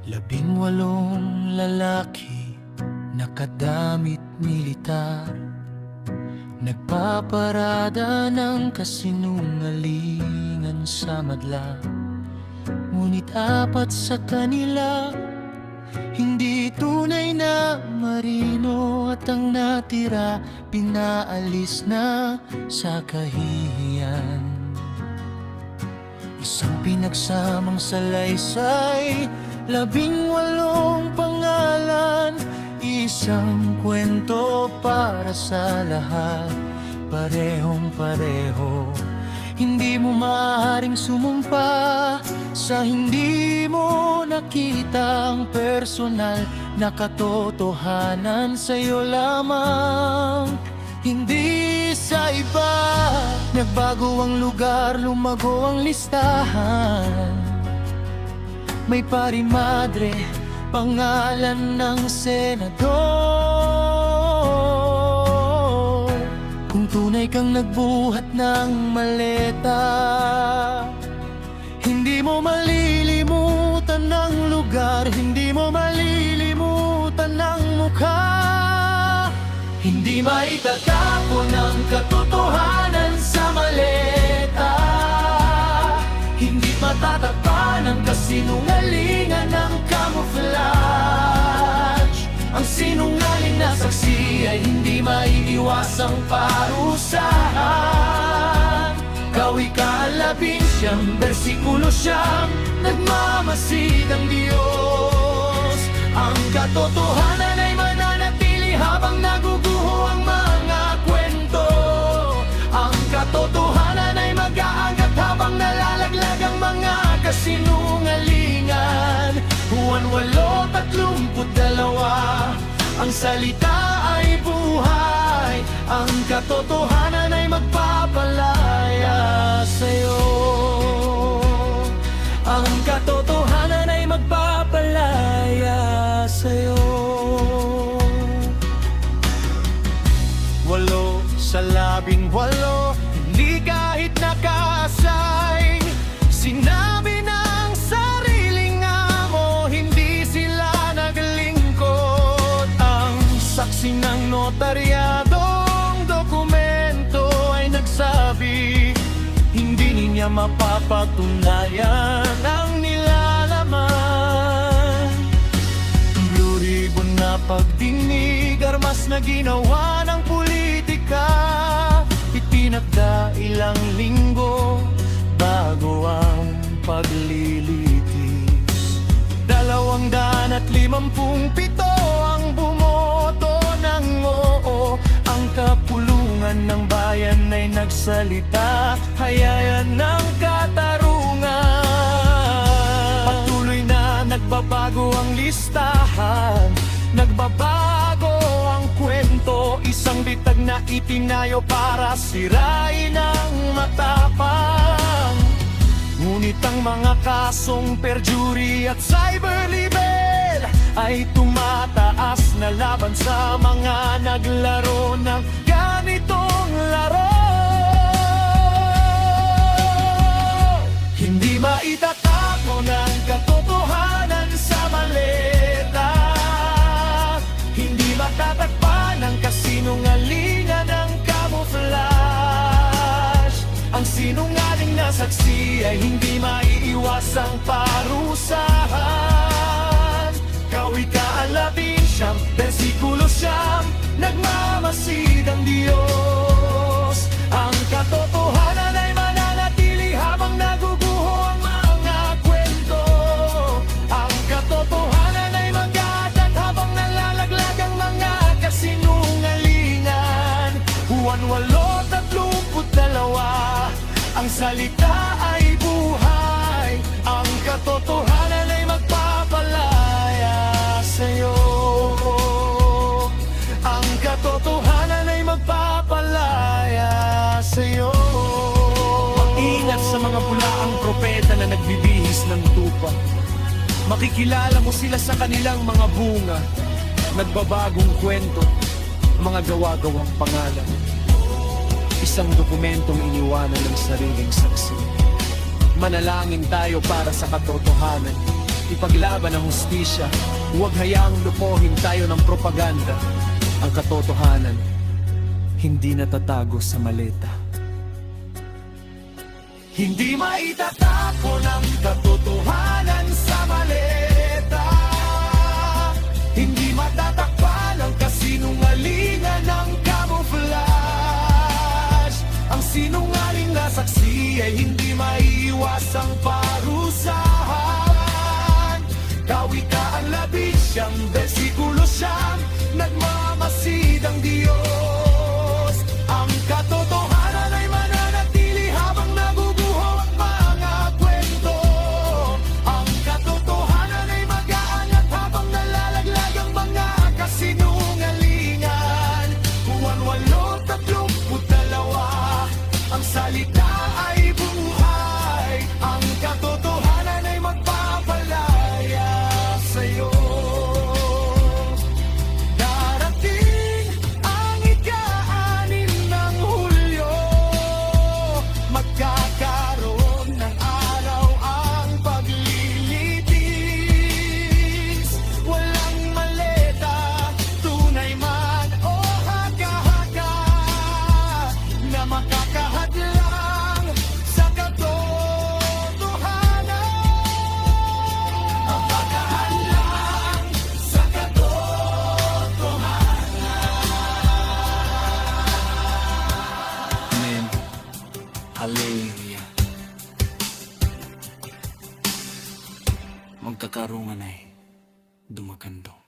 18 lalaki, nakadamit militar, nagpaparada ng kasinungalingan sa madla. Ngunit 4 sa kanila, hindi tunay na marino, at ang natira, pinaalis na sa kahihiyan. Isang pinagsamang salaysay, 18 pangalan, isang kwento para sa lahat, parehong-pareho. Hindi mo maaaring sumumpa sa hindi mo nakitang personal na katotohanan sa'yo lamang, hindi sa iba. Nagbago ang lugar, lumago ang listahan. May pari-madre, pangalan ng senador. Kung tunay kang nagbuhat ng maleta, hindi mo malilimutan ng lugar, hindi mo malilimutan ng mukha. Hindi maitatapon ang katotohanan sa maleta, hindi matatakpan ang kasinungalingan ng camouflage. Ang sinungaling na saksi ay hindi maiiwasang parusahan. Kawikaan 19, bersikulo 9, nagmamasid ang Diyos. Ang katotohanan ay mananatili habang naguguho ang mga kwento. Ang katotohanan ay mag-aangat habang nalalaglag ang mga kasinungalingan. Juan 8:32, ang salita ay buhay, ang katotohanan ay magpapalaya sa'yo. Ang katotohanan ay magpapalaya sa'yo. 8 sa 18, hindi kahit nakaasay, sinabi ng sariling amo, hindi sila naglingkod. Ang saksi ng notaryadong dokumento ay nagsabi, hindi niya mapapatunayan ang nilalaman. Blue ribbon na pagdinig, armas na ginawa ng politika, itinakda ilang linggo bago ang paglilitis. 257 ang bumoto ng oo, ang kapulungan ng bayan ay nagsalita, hayayan ng katarungan. Patuloy na nagbabago ang listahan, nagbabago ang kwento, isang bitag na itinayo para sirain ang matapang. Ngunit ang mga kasong perjury at cyber libel ay tumataas na laban sa mga naglaro ng ganitong laro. Hindi maitatapon ang katotohanan sa maleta, hindi matatakpan ang kasinungalingan ng camouflage. Ang sinungaling na saksi ay hindi maiiwasang parusahan. Kawikaan 19, bersikulo 9, nagmamasid ang Diyos. Ang katotohanan ay mananatili habang naguguho ang mga kwento. Ang katotohanan ay mag-aatat habang nalalaglag ang mga kasinungalingan. Juan 8:32, ang salita ay buhay, ang katotohanan ay magpapalaya sa'yo. Ang katotohanan ay magpapalaya sa'yo. Mag-ingat sa mga bulaang propeta na nagbibihis ng tupa. Makikilala mo sila sa kanilang mga bunga, nagbabagong kwento, mga gawa-gawang pangalan. Isang dokumentong iniwanan ng sariling saksi. Manalangin tayo para sa katotohanan. ipaglaban ang hustisya. Huwag hayaang lupohin tayo ng propaganda. Ang katotohanan, hindi natatago sa maleta. Hindi maitatapon ang katotohanan sa maleta. Hindi matatakpan ang kasinungalingan ng camouflage. Ang sinungaling na saksi ay hindi maiiwasang parusahan. Kawikaan 11, bersikulo 9, nagmamasid ang Diyos. Ang katotohanan ay mananatili habang nabubuho ang mga kwento. Ang katotohanan ay mag-aangat habang nalalaglag ang mga kasinungalingan. Juan 8:32, ang salita ay buhay. Ang katotohanan ay magpapalaya sa'yo. Darating ang ika-6 ng Hulyo, magkakaroon ng araw ang paglilitis. Walang maleta, tunay man o haka-haka, na makakahadlang sa katotohanan. Ang makahadlang sa katotohanan. Amen. Hallelujah. Magkakaroon ay dumakandong.